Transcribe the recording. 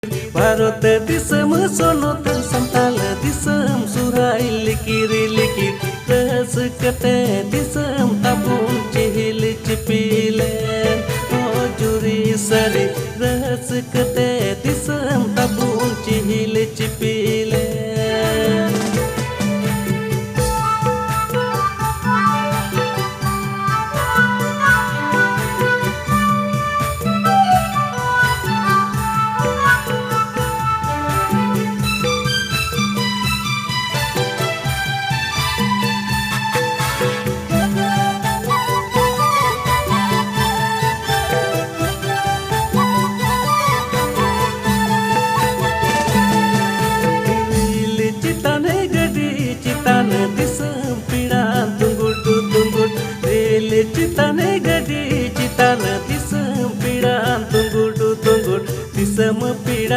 भारत दिसम सोनत संताल दिसम सुराय लिकिर लिकिर रस कते दिसम ताबुन चिहिल चिपिले ओ जुरी सरी रस कते